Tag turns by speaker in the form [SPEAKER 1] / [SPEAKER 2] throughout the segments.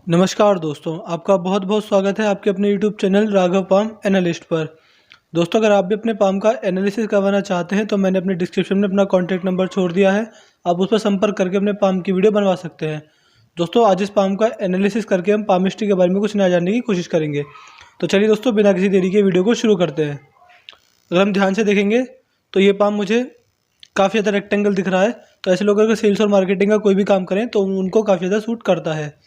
[SPEAKER 1] नमस्कार दोस्तों, आपका बहुत बहुत स्वागत है आपके अपने YouTube channel Raghav palm analyst पर। दोस्तों, अगर आप भी अपने पाम का एनालिसिस करवाना चाहते हैं तो मैंने अपने डिस्क्रिप्शन में अपना कॉन्टैक्ट नंबर छोड़ दिया है। आप उस पर संपर्क करके अपने पाम की वीडियो बनवा सकते हैं। दोस्तों, आज इस पाम का एनालिसिस करके हम पामिस्ट्री के बारे में कुछ नया जानने की कोशिश करेंगे। तो चलिए दोस्तों, बिना किसी देरी के वीडियो को शुरू करते हैं। अगर हम ध्यान से देखेंगे तो ये पाम मुझे काफ़ी ज़्यादा रेक्टेंगल दिख रहा है। तो ऐसे लोग अगर सेल्स और मार्केटिंग का कोई भी काम करें तो उनको काफ़ी ज़्यादा सूट करता है।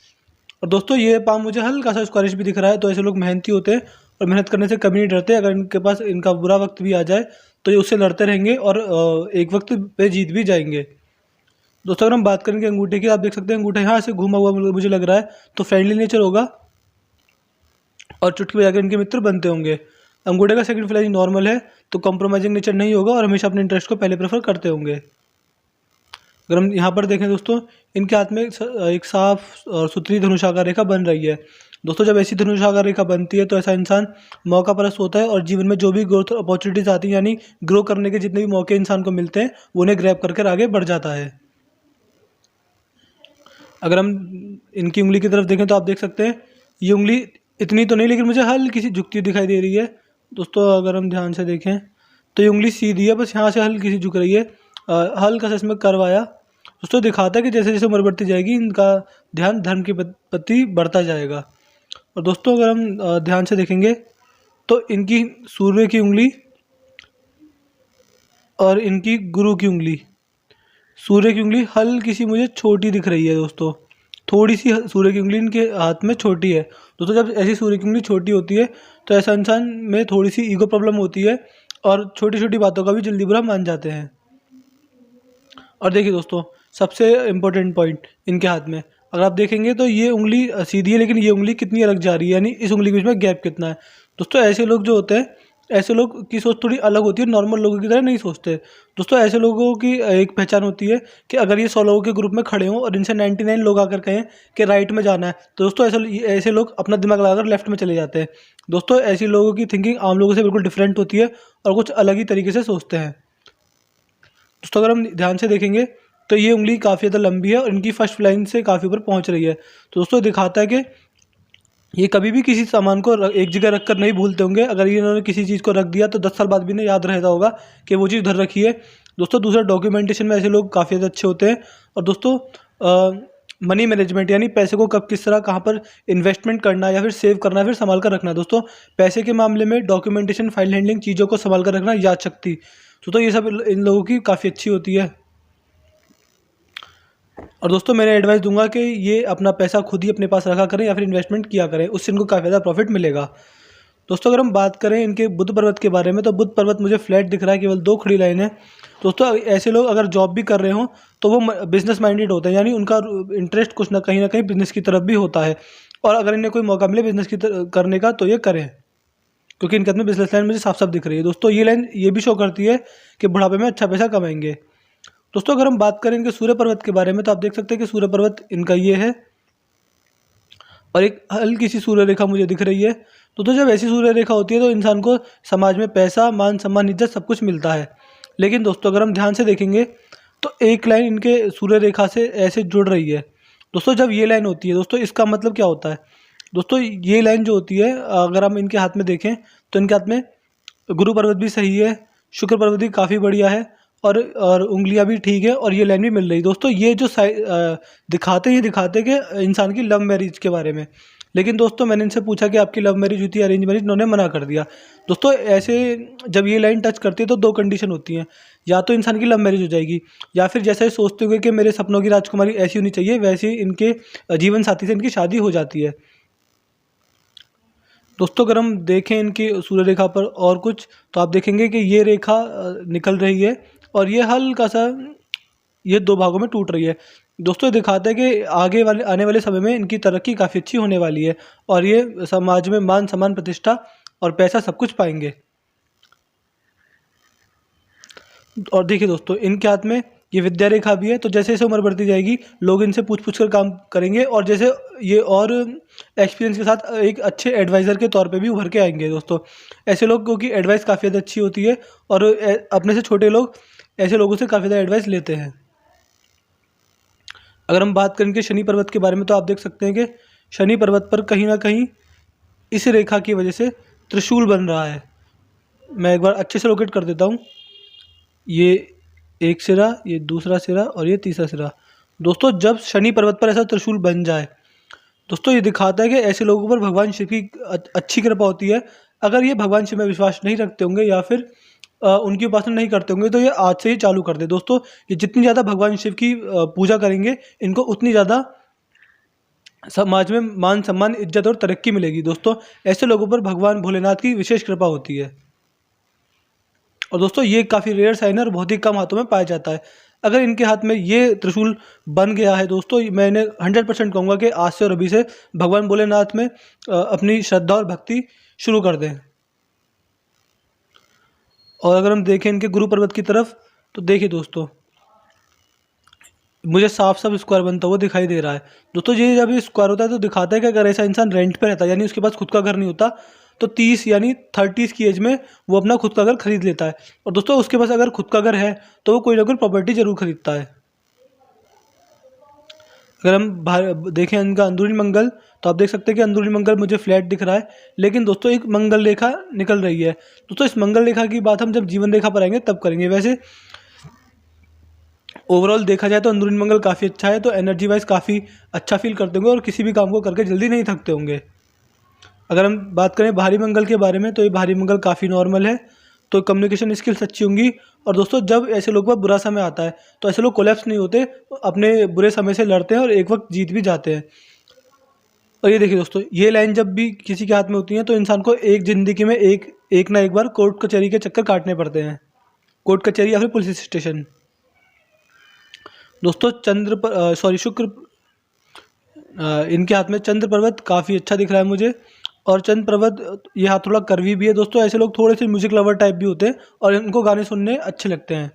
[SPEAKER 1] और दोस्तों, ये पाम मुझे हल्का सा स्क्वायरिश भी दिख रहा है। तो ऐसे लोग मेहनती होते हैं और मेहनत करने से कभी नहीं डरते। अगर इनके पास इनका बुरा वक्त भी आ जाए तो ये उससे लड़ते रहेंगे और एक वक्त पे जीत भी जाएंगे। दोस्तों, अगर हम बात करेंगे अंगूठे की, आप देख सकते हैं अंगूठा यहाँ से घूमा हुआ मुझे लग रहा है, तो फ्रेंडली नेचर होगा और चुटकी बजाकर इनके मित्र बनते होंगे। अंगूठे का सेकंड फ्लैश नॉर्मल है, तो कॉम्प्रोमाइजिंग नेचर नहीं होगा और हमेशा अपने इंटरेस्ट को पहले प्रेफर करते होंगे। अगर हम यहाँ पर देखें दोस्तों, इनके हाथ में एक साफ और सुथरी धनुषाकार रेखा बन रही है। दोस्तों, जब ऐसी धनुषाकार रेखा बनती है तो ऐसा इंसान मौका परस्त होता है और जीवन में जो भी ग्रोथ अपॉर्चुनिटीज आती हैं, यानी ग्रो करने के जितने भी मौके इंसान को मिलते हैं, वो उन्हें ग्रैब करके आगे बढ़ जाता है। अगर हम इनकी उंगली की तरफ देखें तो आप देख सकते हैं ये उंगली इतनी तो नहीं, लेकिन मुझे हल्की सी झुकती हुई दिखाई दे रही है। दोस्तों, अगर हम ध्यान से देखें तो ये उंगली सीधी है, बस यहाँ से हल्की सी झुक रही है। हल्का सा इसमें कर्व आया। दोस्तों, दिखाता है कि जैसे जैसे उम्र बढ़ती जाएगी इनका ध्यान धर्म के प्रति बढ़ता जाएगा। और दोस्तों, अगर हम ध्यान से देखेंगे तो इनकी सूर्य की उंगली और इनकी गुरु की उंगली, सूर्य की उंगली हल्की सी मुझे छोटी दिख रही है। दोस्तों, थोड़ी सी सूर्य की उंगली इनके हाथ में छोटी है। दोस्तों, जब ऐसी सूर्य की उंगली छोटी होती है तो ऐसा इंसान में थोड़ी सी ईगो प्रॉब्लम होती है और छोटी छोटी बातों का भी जल्दी बुरा मान जाते हैं। और देखिए दोस्तों, सबसे इम्पोर्टेंट पॉइंट इनके हाथ में अगर आप देखेंगे तो ये उंगली सीधी है, लेकिन ये उंगली कितनी अलग जा रही है, यानी इस उंगली के बीच में गैप कितना है। दोस्तों, ऐसे लोग जो होते हैं, ऐसे लोग की सोच थोड़ी अलग होती है, नॉर्मल लोगों की तरह नहीं सोचते। दोस्तों, ऐसे लोगों की एक पहचान होती है कि अगर ये 100 लोगों के ग्रुप में खड़े हों और इनसे 99 लोग आकर कहें कि राइट में जाना है, तो दोस्तों ऐसे ऐसे लोग अपना दिमाग लगाकर लेफ्ट में चले जाते हैं। दोस्तों, ऐसी लोगों की थिंकिंग आम लोगों से बिल्कुल डिफरेंट होती है और कुछ अलग ही तरीके से सोचते हैं। दोस्तों, अगर हम ध्यान से देखेंगे तो ये उंगली काफ़ी ज़्यादा लंबी है और इनकी फर्स्ट लाइन से काफ़ी ऊपर पहुंच रही है। तो दोस्तों, दिखाता है कि ये कभी भी किसी सामान को एक जगह रख कर नहीं भूलते होंगे। अगर ये इन्होंने किसी चीज़ को रख दिया तो 10 साल बाद भी इन्हें याद रहता होगा कि वो चीज़ उधर रखी है। दोस्तों, दूसरा डॉक्यूमेंटेशन में ऐसे लोग काफ़ी ज़्यादा अच्छे होते हैं। और दोस्तों, मनी मैनेजमेंट, यानी पैसे को कब किस तरह कहाँ पर इन्वेस्टमेंट करना है या फिर सेव करना है, फिर संभाल कर रखना है। दोस्तों, पैसे के मामले में डॉक्यूमेंटेशन, फाइल हैंडलिंग, चीज़ों को संभाल कर रखना, याद शक्ति, तो ये सब इन लोगों की काफ़ी अच्छी होती है। और दोस्तों, मैं एडवाइस दूंगा कि ये अपना पैसा खुद ही अपने पास रखा करें या फिर इन्वेस्टमेंट किया करें, उससे इनको काफ़ी ज़्यादा प्रॉफिट मिलेगा। दोस्तों, अगर हम बात करें इनके बुद्ध पर्वत के बारे में, तो बुद्ध पर्वत मुझे फ्लैट दिख रहा है, केवल 2 खड़ी लाइन है। दोस्तों, ऐसे लोग अगर जॉब भी कर रहे हों तो वो बिजनेस माइंडेड होते हैं, यानी उनका इंटरेस्ट कुछ ना कहीं बिजनेस की तरफ भी होता है। और अगर इन्हें कोई मौका मिले बिजनेस की करने का तो ये करें, क्योंकि इनके अंदर बिजनेस लाइन मुझे साफ साफ दिख रही है। दोस्तों, ये लाइन ये भी शो करती है कि बुढ़ापे में अच्छा पैसा कमाएंगे। दोस्तों, अगर हम बात करें इनके सूर्य पर्वत के बारे में, तो आप देख सकते हैं कि सूर्य पर्वत इनका ये है और एक हल्की सी सूर्य रेखा मुझे दिख रही है। तो जब ऐसी सूर्य रेखा होती है तो इंसान को समाज में पैसा, मान सम्मान, इज्जत सब कुछ मिलता है। लेकिन दोस्तों, अगर हम ध्यान से देखेंगे तो एक लाइन इनके सूर्य रेखा से ऐसे जुड़ रही है। दोस्तों, जब ये लाइन होती है, दोस्तों इसका मतलब क्या होता है? दोस्तों, ये लाइन जो होती है, अगर हम इनके हाथ में देखें तो इनके हाथ में गुरु पर्वत भी सही है, शुक्र पर्वत भी काफ़ी बढ़िया है और उंगलियां भी ठीक है और ये लाइन भी मिल रही है। दोस्तों, ये जो दिखाते कि इंसान की लव मैरिज के बारे में। लेकिन दोस्तों, मैंने इनसे पूछा कि आपकी लव मैरिज हुई थी, अरेंज मैरिज, इन्होंने मना कर दिया। दोस्तों, ऐसे जब ये लाइन टच करती है तो 2 कंडीशन होती हैं, या तो इंसान की लव मैरिज हो जाएगी या फिर जैसे सोचते हुए कि मेरे सपनों की राजकुमारी ऐसी होनी चाहिए, वैसे ही इनके जीवन साथी से इनकी शादी हो जाती है। दोस्तों, अगर हम देखें इनकी सूर्य रेखा पर और कुछ, तो आप देखेंगे कि ये रेखा निकल रही है और ये हल्का सा ये 2 भागों में टूट रही है। दोस्तों, ये दिखाता है कि आने वाले समय में इनकी तरक्की काफ़ी अच्छी होने वाली है और ये समाज में मान सम्मान, प्रतिष्ठा और पैसा सब कुछ पाएंगे। और देखिए दोस्तों, इनके हाथ में ये विद्या रेखा भी है। तो जैसे जैसे उम्र बढ़ती जाएगी लोग इनसे पूछ पूछ कर काम करेंगे और जैसे ये और एक्सपीरियंस के साथ एक अच्छे एडवाइज़र के तौर पे भी उभर के आएंगे। दोस्तों, ऐसे लोग क्योंकि एडवाइस काफ़ी ज़्यादा अच्छी होती है और अपने से छोटे लोग ऐसे लोगों से काफ़ी ज़्यादा एडवाइस लेते हैं। अगर हम बात करें कि शनि पर्वत के बारे में, तो आप देख सकते हैं कि शनि पर्वत पर कहीं ना कहीं इस रेखा की वजह से त्रिशूल बन रहा है। मैं एक बार अच्छे से लोकेट कर देता हूँ। ये एक सिरा, ये दूसरा सिरा और ये तीसरा सिरा। दोस्तों जब शनि पर्वत पर ऐसा त्रिशूल बन जाए दोस्तों, ये दिखाता है कि ऐसे लोगों पर भगवान शिव की अच्छी कृपा होती है। अगर ये भगवान शिव में विश्वास नहीं रखते होंगे या फिर उनकी उपासना नहीं करते होंगे तो ये आज से ही चालू कर दे। दोस्तों ये जितनी ज़्यादा भगवान शिव की पूजा करेंगे, इनको उतनी ज़्यादा समाज में मान सम्मान, इज्जत और तरक्की मिलेगी। दोस्तों ऐसे लोगों पर भगवान भोलेनाथ की विशेष कृपा होती है। और दोस्तों ये काफ़ी रेयर साइन है और बहुत ही कम हाथों में पाया जाता है। अगर इनके हाथ में ये त्रिशूल बन गया है दोस्तों, मैंने 100% कहूँगा कि आज से और अभी से भगवान भोलेनाथ में अपनी श्रद्धा और भक्ति शुरू कर दें। और अगर हम देखें इनके गुरु पर्वत की तरफ, तो देखिए दोस्तों, मुझे साफ साफ स्क्वायर बनता हुआ दिखाई दे रहा है। दोस्तों ये जब ये स्क्वायर होता है तो दिखाता है कि अगर ऐसा इंसान रेंट पे रहता है, यानी उसके पास खुद का घर नहीं होता, तो 30 यानी 30s की एज में वो अपना खुद का घर खरीद लेता है। और दोस्तों उसके पास अगर खुद का घर है तो वो कोई ना कोई प्रॉपर्टी जरूर खरीदता है। अगर हम देखें इनका अंदरूनी मंगल, तो आप देख सकते हैं कि अंदरूनी मंगल मुझे फ्लैट दिख रहा है, लेकिन दोस्तों एक मंगल रेखा निकल रही है। दोस्तों इस मंगल रेखा की बात हम जब जीवन रेखा पर आएंगे तब करेंगे। वैसे ओवरऑल देखा जाए तो अंदरूनी मंगल काफ़ी अच्छा है, तो एनर्जी वाइज काफ़ी अच्छा फील करते होंगे और किसी भी काम को करके जल्दी नहीं थकते होंगे। अगर हम बात करें बाहरी मंगल के बारे में, तो ये बाहरी मंगल काफ़ी नॉर्मल है, तो कम्युनिकेशन स्किल्स अच्छी होंगी। और दोस्तों जब ऐसे लोग पर बुरा समय आता है तो ऐसे लोग कोलैप्स नहीं होते, अपने बुरे समय से लड़ते हैं और एक वक्त जीत भी जाते हैं। और ये देखिए दोस्तों, ये लाइन जब भी किसी के हाथ में होती है तो इंसान को एक ज़िंदगी में एक ना एक बार कोर्ट कचहरी के चक्कर काटने पड़ते हैं, कोर्ट कचहरी या फिर पुलिस स्टेशन। दोस्तों शुक्र, इनके हाथ में चंद्र पर्वत काफ़ी अच्छा दिख रहा है मुझे। और चंद्र पर्वत ये हाथ थोड़ा कर्वी भी है। दोस्तों ऐसे लोग थोड़े से म्यूजिक लवर टाइप भी होते हैं और इनको गाने सुनने अच्छे लगते हैं।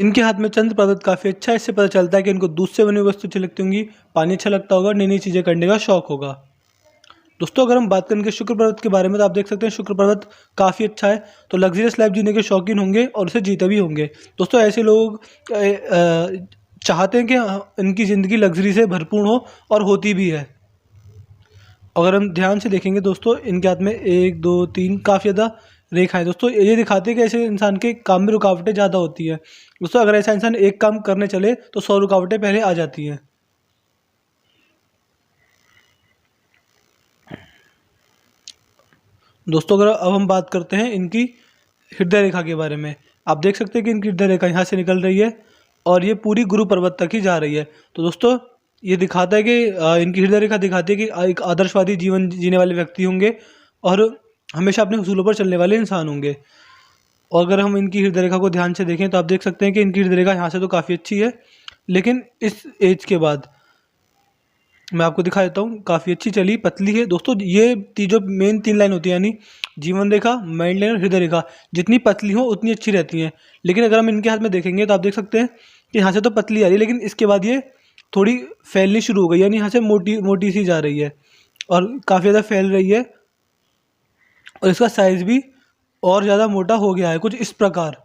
[SPEAKER 1] इनके हाथ में चंद्र पर्वत काफ़ी अच्छा है, इससे पता चलता है कि इनको दूध से बनी हुई वस्तु अच्छी लगती होंगी, पानी अच्छा लगता होगा, नई नई चीज़ें करने का शौक होगा। दोस्तों अगर हम बात करें शुक्र पर्वत के बारे में, तो आप देख सकते हैं शुक्र पर्वत काफ़ी अच्छा है, तो लग्जरियस लाइफ जीने के शौकीन होंगे और उसे जीते भी होंगे। दोस्तों ऐसे लोग चाहते हैं कि इनकी ज़िंदगी लग्जरी से भरपूर हो, और होती भी है। अगर हम ध्यान से देखेंगे दोस्तों, इनके हाथ में 1 2 3 काफ़ी ज़्यादा रेखाएं दोस्तों ये दिखाते हैं कि ऐसे इंसान के काम में रुकावटें ज़्यादा होती है। दोस्तों अगर ऐसा इंसान एक काम करने चले तो 100 रुकावटें पहले आ जाती हैं। दोस्तों अगर अब हम बात करते हैं इनकी हृदय रेखा के बारे में, आप देख सकते हैं कि इनकी हृदय रेखा यहाँ से निकल रही है और ये पूरी गुरु पर्वत तक ही जा रही है। तो दोस्तों ये दिखाता है कि इनकी हृदय रेखा दिखाती है कि एक आदर्शवादी जीवन जीने वाले व्यक्ति होंगे और हमेशा अपने उसूलों पर चलने वाले इंसान होंगे। और अगर हम इनकी हृदय रेखा को ध्यान से देखें तो आप देख सकते हैं कि इनकी हृदय रेखा यहाँ से तो काफ़ी अच्छी है, लेकिन इस एज के बाद मैं आपको दिखा देता हूँ, काफ़ी अच्छी चली, पतली है। दोस्तों ये जो मेन 3 लाइन होती है, यानी जीवन रेखा, माइंड लाइन और हृदय रेखा, जितनी पतली हो उतनी अच्छी रहती हैं। लेकिन अगर हम इनके हाथ में देखेंगे तो आप देख सकते हैं कि यहाँ से तो पतली आ रही है, लेकिन इसके बाद ये थोड़ी फैलनी शुरू हो गई, यानी यहाँ से मोटी मोटी सी जा रही है और काफ़ी ज़्यादा फैल रही है, और इसका साइज़ भी और ज़्यादा मोटा हो गया है, कुछ इस प्रकार,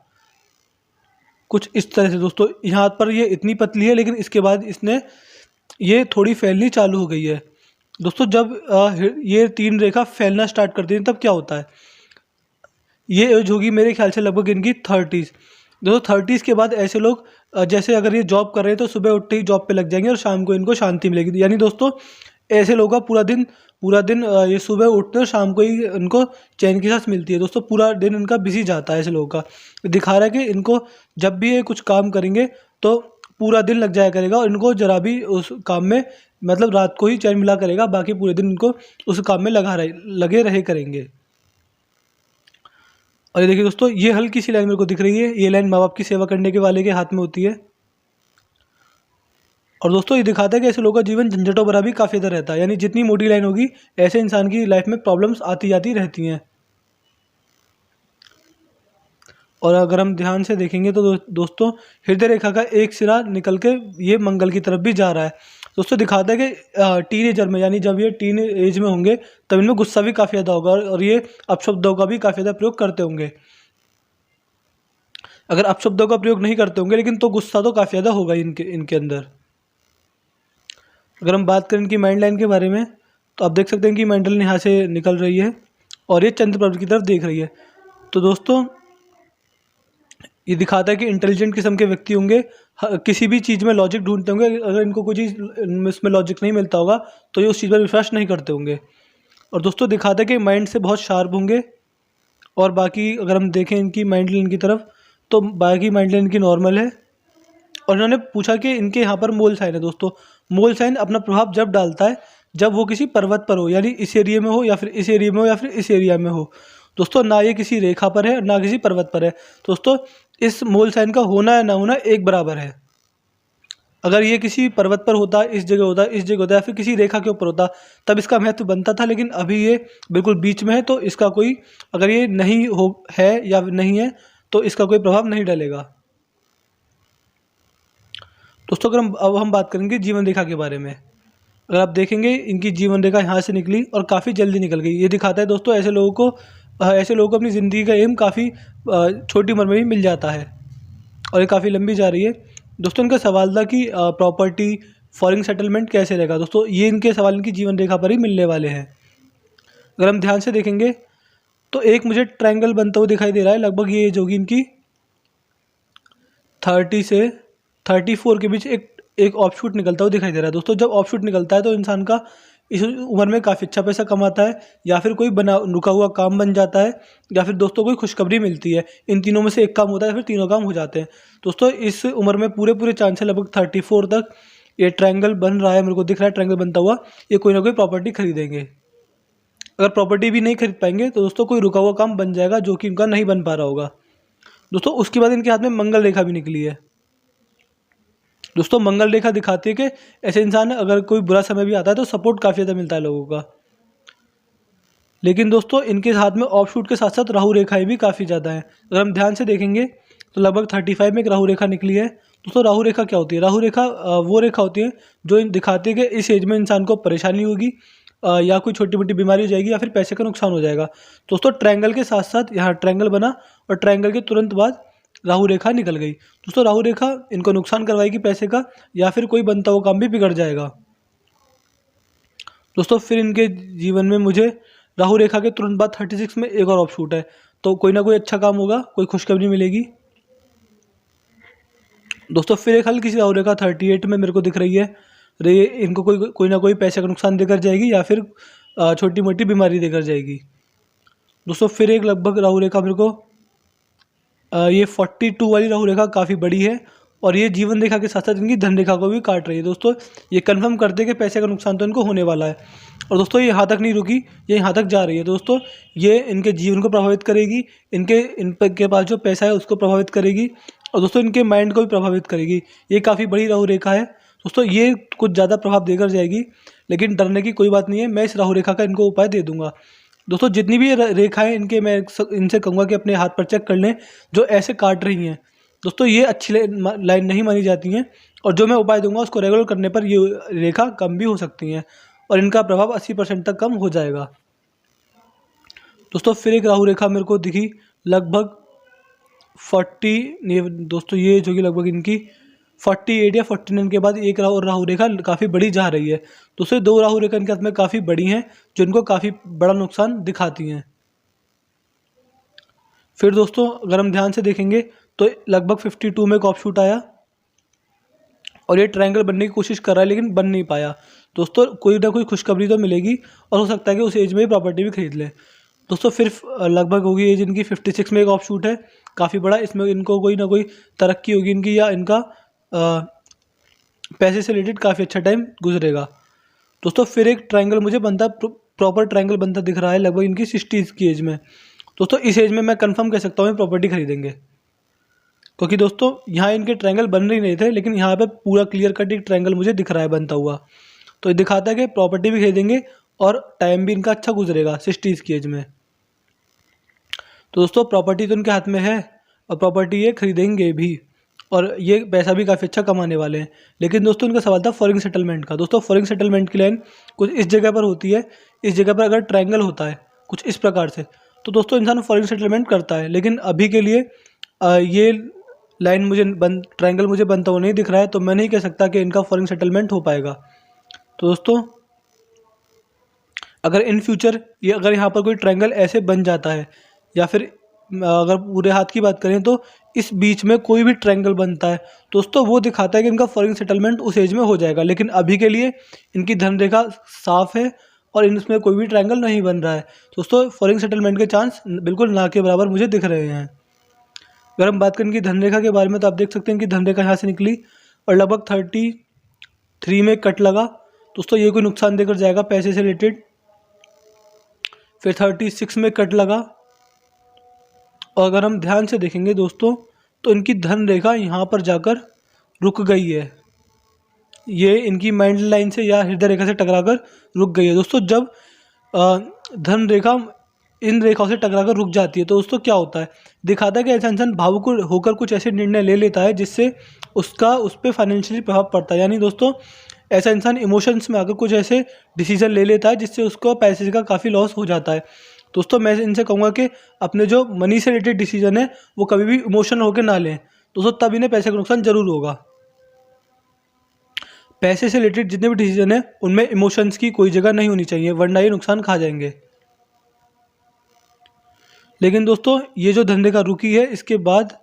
[SPEAKER 1] कुछ इस तरह से। दोस्तों यहाँ पर ये इतनी पतली है, लेकिन इसके बाद इसने ये थोड़ी फैलनी चालू हो गई है। दोस्तों जब ये 3 रेखा फैलना स्टार्ट करती है तब क्या होता है, ये एज होगी मेरे ख्याल से लगभग इनकी 30s। दोस्तों 30s के बाद ऐसे लोग जैसे अगर ये जॉब कर रहे हैं तो सुबह उठते ही जॉब पे लग जाएंगे और शाम को इनको शांति मिलेगी। यानी दोस्तों ऐसे लोगों का पूरा दिन ये सुबह उठते हैं और शाम को ही इनको चैन की सांस मिलती है। दोस्तों पूरा दिन इनका बिजी जाता है ऐसे लोगों का। दिखा रहा है कि इनको जब भी ये कुछ काम करेंगे तो पूरा दिन लग जाया करेगा और इनको जरा भी उस काम में, मतलब रात को ही चैन मिला करेगा, बाकी पूरे दिन इनको उस काम में लगे रहे करेंगे। और ये देखिए दोस्तों, ये हल्की सी लाइन मेरे को दिख रही है, ये लाइन माँ बाप की सेवा करने के वाले के हाथ में होती है। और दोस्तों ये दिखाता है कि ऐसे लोगों का जीवन झंझटों भरा भी काफ़ी ज़्यादा रहता है, यानी जितनी मोटी लाइन होगी ऐसे इंसान की लाइफ में प्रॉब्लम्स आती जाती रहती हैं। और अगर हम ध्यान से देखेंगे तो दोस्तों हृदय रेखा का एक सिरा निकल के ये मंगल की तरफ भी जा रहा है। दोस्तों दिखाता है कि टीनेजर में, यानी जब ये टीन एज में होंगे तब इनमें गुस्सा भी काफ़ी ज़्यादा होगा और ये अपशब्दों का भी काफ़ी ज़्यादा प्रयोग करते होंगे। अगर अपशब्दों का प्रयोग नहीं करते होंगे लेकिन तो गुस्सा तो काफ़ी ज़्यादा होगा इनके अंदर। अगर हम बात करें इनकी माइंड लाइन के बारे में, तो आप देख सकते हैं कि मेंटल यहाँ से निकल रही है और ये चंद्र पर्वत की तरफ देख रही है। तो दोस्तों ये दिखाता है कि इंटेलिजेंट किस्म के व्यक्ति होंगे, किसी भी चीज़ में लॉजिक ढूंढते होंगे। अगर इनको कोई चीज़ इसमें लॉजिक नहीं मिलता होगा तो ये उस चीज़ पर विश्वास नहीं करते होंगे। और दोस्तों दिखाता है कि माइंड से बहुत शार्प होंगे। और बाकी अगर हम देखें इनकी माइंड लाइन की तरफ, तो बाकी माइंड लाइन इनकी नॉर्मल है। और इन्होंने पूछा कि इनके यहाँ पर मोल साइन है। दोस्तों मोल साइन अपना प्रभाव जब डालता है जब वो किसी पर्वत पर हो, यानी इस एरिया में हो या फिर इस एरिया में हो या फिर इस एरिया में हो। दोस्तों ना ये किसी रेखा पर है ना किसी पर्वत पर है। दोस्तों इस मोल साइन का होना या ना होना एक बराबर है। अगर ये किसी पर्वत पर होता, इस जगह होता, इस जगह होता या फिर किसी रेखा के ऊपर होता तब इसका महत्व बनता था, लेकिन अभी ये बिल्कुल बीच में है तो इसका कोई, अगर ये नहीं हो है या नहीं है तो इसका कोई प्रभाव नहीं डालेगा। दोस्तों अगर हम बात करेंगे जीवन रेखा के बारे में, अगर आप देखेंगे इनकी जीवन रेखा यहाँ से निकली और काफ़ी जल्दी निकल गई। ये दिखाता है दोस्तों ऐसे लोगों को अपनी ज़िंदगी का एम काफ़ी छोटी उम्र में ही मिल जाता है और ये काफ़ी लंबी जा रही है। दोस्तों इनका सवाल था कि प्रॉपर्टी फॉरेन सेटलमेंट कैसे रहेगा। दोस्तों ये इनके सवाल इनकी जीवन रेखा पर ही मिलने वाले हैं। अगर हम ध्यान से देखेंगे तो एक मुझे ट्रायंगल बनता हुआ दिखाई दे रहा है, लगभग ये एज होगी इनकी 30 से 34 के बीच एक ऑफशूट निकलता हुआ दिखाई दे रहा है। दोस्तों जब ऑफशूट निकलता है तो इंसान का इस उम्र में काफ़ी अच्छा पैसा कमाता है, या फिर कोई रुका हुआ काम बन जाता है, या फिर दोस्तों कोई खुशखबरी मिलती है। इन तीनों में से एक काम होता है या फिर तीनों काम हो जाते हैं। दोस्तों इस उम्र में पूरे चांस है, लगभग 34 तक ये ट्रायंगल बन रहा है, मेरे को दिख रहा है ट्रायंगल बनता हुआ, ये कोई ना कोई प्रॉपर्टी खरीदेंगे। अगर प्रॉपर्टी भी नहीं खरीद पाएंगे तो दोस्तों कोई रुका हुआ काम बन जाएगा जो कि इनका नहीं बन पा रहा होगा। दोस्तों उसके बाद इनके हाथ में मंगल रेखा भी निकली है। दोस्तों मंगल रेखा दिखाती है कि ऐसे इंसान अगर कोई बुरा समय भी आता है तो सपोर्ट काफ़ी ज़्यादा मिलता है लोगों का। लेकिन दोस्तों इनके हाथ में ऑफशूट के साथ साथ राहु रेखाएं भी काफ़ी ज़्यादा हैं। अगर हम ध्यान से देखेंगे तो लगभग 35 में एक राहु रेखा निकली है। दोस्तों राहु रेखा क्या होती है? राहु रेखा वो रेखा होती है जो दिखाती है कि इस एज में इंसान को परेशानी होगी, या कोई छोटी मोटी बीमारी हो जाएगी, या फिर पैसे का नुकसान हो जाएगा। दोस्तों ट्रायंगल के साथ साथ यहाँ ट्रायंगल बना और ट्रायंगल के तुरंत बाद राहु रेखा निकल गई। दोस्तों राहु रेखा इनको नुकसान करवाएगी पैसे का, या फिर कोई बनता हुआ काम भी बिगड़ जाएगा। दोस्तों फिर इनके जीवन में मुझे राहु रेखा के तुरंत बाद 36 में एक और ऑफशूट है, तो कोई ना कोई अच्छा काम होगा, कोई खुशखबरी मिलेगी। दोस्तों फिर एक हल्की सी राहु रेखा 38 में मेरे को दिख रही है। इनको कोई ना कोई पैसे का नुकसान देकर जाएगी, या फिर छोटी मोटी बीमारी देकर जाएगी। दोस्तों फिर एक लगभग राहु रेखा मेरे को ये 42 वाली राहु रेखा काफ़ी बड़ी है, और ये जीवन रेखा के साथ साथ इनकी धन रेखा को भी काट रही है। दोस्तों ये कंफर्म करते हैं कि पैसे का नुकसान तो इनको होने वाला है। और दोस्तों ये यहाँ तक नहीं रुकी, ये यहाँ तक जा रही है। दोस्तों ये इनके जीवन को प्रभावित करेगी, इनके पास जो पैसा है उसको प्रभावित करेगी, और दोस्तों इनके माइंड को भी प्रभावित करेगी। ये काफ़ी बड़ी राहु रेखा है दोस्तों, ये कुछ ज़्यादा प्रभाव देकर जाएगी, लेकिन डरने की कोई बात नहीं है। मैं इस राहु रेखा का इनको उपाय दे दूंगा। दोस्तों जितनी भी रेखाएं इनके, मैं इनसे कहूँगा कि अपने हाथ पर चेक कर लें जो ऐसे काट रही हैं। दोस्तों ये अच्छी लाइन नहीं मानी जाती हैं, और जो मैं उपाय दूंगा उसको रेगुलर करने पर ये रेखा कम भी हो सकती हैं, और इनका प्रभाव 80% तक कम हो जाएगा। दोस्तों फिर एक राहु रेखा मेरे को दिखी लगभग 40, दोस्तों ये जो कि लगभग इनकी 48 या 49 के बाद एक राहु रेखा काफ़ी बड़ी जा रही है। दोस्तों दो राहु रेखा इनके हाथ में काफ़ी बड़ी हैं, जो इनको काफ़ी बड़ा नुकसान दिखाती हैं। फिर दोस्तों अगर हम ध्यान से देखेंगे तो लगभग 52 में एक ऑफशूट आया, और ये ट्रायंगल बनने की कोशिश कर रहा है लेकिन बन नहीं पाया। दोस्तों कोई ना कोई खुशखबरी तो मिलेगी, और हो सकता है कि उस एज में ही प्रॉपर्टी भी खरीद लें। दोस्तों फिर लगभग होगी एज इनकी 56 में एक ऑफशूट है काफ़ी बड़ा, इसमें इनको कोई ना कोई तरक्की होगी इनकी, या इनका पैसे से रिलेटेड काफ़ी अच्छा टाइम गुजरेगा। दोस्तों फिर एक ट्रायंगल मुझे बनता, प्रॉपर ट्रायंगल बनता दिख रहा है लगभग इनकी 60 की एज में। दोस्तों इस एज में मैं कंफर्म कह सकता हूँ प्रॉपर्टी खरीदेंगे, क्योंकि दोस्तों यहाँ इनके ट्रायंगल बन ही नहीं थे, लेकिन यहाँ पे पूरा क्लियर कट एक ट्रायंगल मुझे दिख रहा है बनता हुआ। तो ये दिखाता है कि प्रॉपर्टी भी खरीदेंगे और टाइम भी इनका अच्छा गुजरेगा 60 की एज में। तो दोस्तों प्रॉपर्टी तो इनके हाथ में है, और प्रॉपर्टी ये खरीदेंगे भी, और ये पैसा भी काफ़ी अच्छा कमाने वाले हैं। लेकिन दोस्तों इनका सवाल था फॉरेन सेटलमेंट का। दोस्तों फॉरेन सेटलमेंट की लाइन कुछ इस जगह पर होती है, इस जगह पर अगर ट्रायंगल होता है कुछ इस प्रकार से, तो दोस्तों इंसान फॉरेन सेटलमेंट करता है। लेकिन अभी के लिए ये लाइन मुझे ट्रायंगल मुझे बनता हुआ नहीं दिख रहा है, तो मैं नहीं कह सकता कि इनका फॉरेन सेटलमेंट हो पाएगा। तो दोस्तों अगर इन फ्यूचर ये अगर यहाँ पर कोई ट्रायंगल ऐसे बन जाता है, या फिर अगर पूरे हाथ की बात करें तो इस बीच में कोई भी ट्रायंगल बनता है दोस्तों, वो दिखाता है कि इनका फॉरेन सेटलमेंट उस एज में हो जाएगा। लेकिन अभी के लिए इनकी धन रेखा साफ है और इनमें कोई भी ट्रायंगल नहीं बन रहा है दोस्तों। फॉरेन सेटलमेंट के चांस बिल्कुल ना के बराबर मुझे दिख रहे हैं। अगर हम बात करें इनकी धन रेखा के बारे में तो आप देख सकते हैं कि धन रेखा यहाँ से निकली और लगभग 33 में कट लगा दोस्तों, ये कोई नुकसान देकर जाएगा पैसे से रिलेटेड। फिर 36 में कट लगा और अगर हम ध्यान से देखेंगे दोस्तों तो इनकी धन रेखा यहाँ पर जाकर रुक गई है। ये इनकी माइंड लाइन से या हृदय रेखा से टकराकर रुक गई है दोस्तों। जब धन रेखा इन रेखाओं से टकराकर रुक जाती है तो दोस्तों क्या होता है, दिखाता है कि ऐसा इंसान भावुक होकर कुछ ऐसे निर्णय ले लेता है जिससे उस पर फाइनेंशियली प्रभाव पड़ता है। यानी दोस्तों ऐसा इंसान इमोशंस में आकर कुछ ऐसे डिसीजन ले लेता है जिससे उसको पैसे का काफ़ी लॉस हो जाता है दोस्तों। मैं इनसे कहूँगा कि अपने जो मनी से रिलेटेड डिसीजन है वो कभी भी इमोशनल होकर ना लें दोस्तों, तब इन्हें पैसे का नुकसान जरूर होगा। पैसे से रिलेटेड जितने भी डिसीजन है उनमें इमोशंस की कोई जगह नहीं होनी चाहिए, वरना ये नुकसान खा जाएंगे। लेकिन दोस्तों ये जो धन रेखा रुकी है, इसके बाद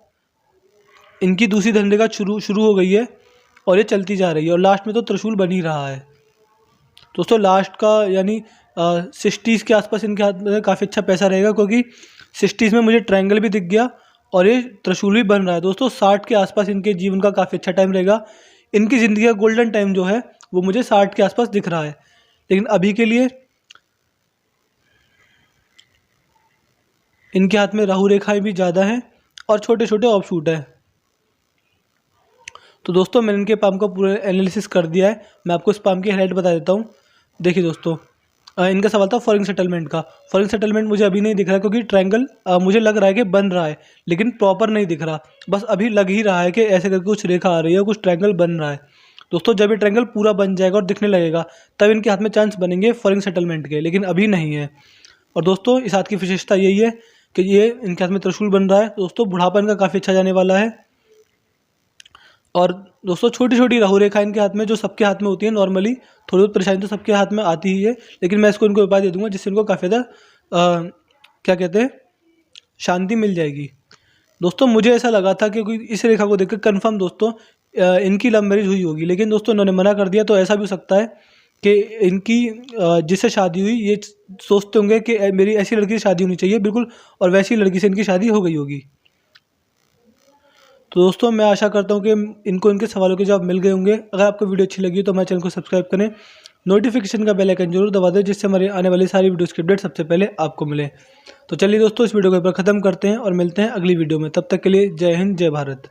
[SPEAKER 1] इनकी दूसरी धन रेखा शुरू हो गई है और ये चलती जा रही है और लास्ट में तो त्रिशूल बन ही रहा है दोस्तों। लास्ट का यानी 60s के आसपास इनके हाथ में काफ़ी अच्छा पैसा रहेगा, क्योंकि 60s में मुझे ट्रायंगल भी दिख गया और ये त्रिशूल भी बन रहा है दोस्तों। 60 के आसपास इनके जीवन का काफ़ी अच्छा टाइम रहेगा। इनकी ज़िंदगी का गोल्डन टाइम जो है वो मुझे 60 के आसपास दिख रहा है। लेकिन अभी के लिए इनके हाथ में राहु रेखाएं भी ज़्यादा हैं और छोटे छोटे ऑफशूट हैं। तो दोस्तों मैंने इनके पाम का पूरा एनालिसिस कर दिया है। मैं आपको इस पाम की हाइलाइट बता देता हूँ। देखिए दोस्तों, इनका सवाल था फॉरेन सेटलमेंट का। फॉरेन सेटलमेंट मुझे अभी नहीं दिख रहा क्योंकि ट्रायंगल मुझे लग रहा है कि बन रहा है, लेकिन प्रॉपर नहीं दिख रहा। बस अभी लग ही रहा है कि ऐसे करके कुछ रेखा आ रही है, कुछ ट्रायंगल बन रहा है दोस्तों। जब ये ट्रायंगल पूरा बन जाएगा और दिखने लगेगा तब इनके हाथ में चांस बनेंगे फॉरेन सेटलमेंट के, लेकिन अभी नहीं है। और दोस्तों इस हाथ की विशेषता यही है कि ये इनके हाथ में त्रिशूल बन रहा है दोस्तों। बुढ़ापा इनका काफ़ी अच्छा जाने वाला है। और दोस्तों छोटी छोटी राहु रेखा इनके हाथ में जो सबके हाथ में होती है नॉर्मली, थोड़ी बहुत परेशानी तो सबके हाथ में आती ही है, लेकिन मैं इसको इनको उपाय दे दूंगा जिससे इनको काफ़ी ज़्यादा क्या कहते हैं शांति मिल जाएगी दोस्तों। मुझे ऐसा लगा था कि कोई इस रेखा को देखकर कंफर्म दोस्तों इनकी लव मैरिज हुई होगी, लेकिन दोस्तों इन्होंने मना कर दिया। तो ऐसा भी हो सकता है कि इनकी जिससे शादी हुई ये सोचते होंगे कि मेरी ऐसी लड़की से शादी होनी चाहिए बिल्कुल, और वैसी लड़की से इनकी शादी हो गई होगी। तो दोस्तों मैं आशा करता हूँ कि इनको इनके सवालों के जवाब मिल गए होंगे। अगर आपको वीडियो अच्छी लगी तो हमारे चैनल को सब्सक्राइब करें, नोटिफिकेशन का बेल आइकन जरूर दबा दें जिससे हमारी आने वाली सारी वीडियोस की अपडेट सबसे पहले आपको मिले। तो चलिए दोस्तों इस वीडियो को ख़त्म करते हैं और मिलते हैं अगली वीडियो में। तब तक के लिए जय हिंद, जय भारत।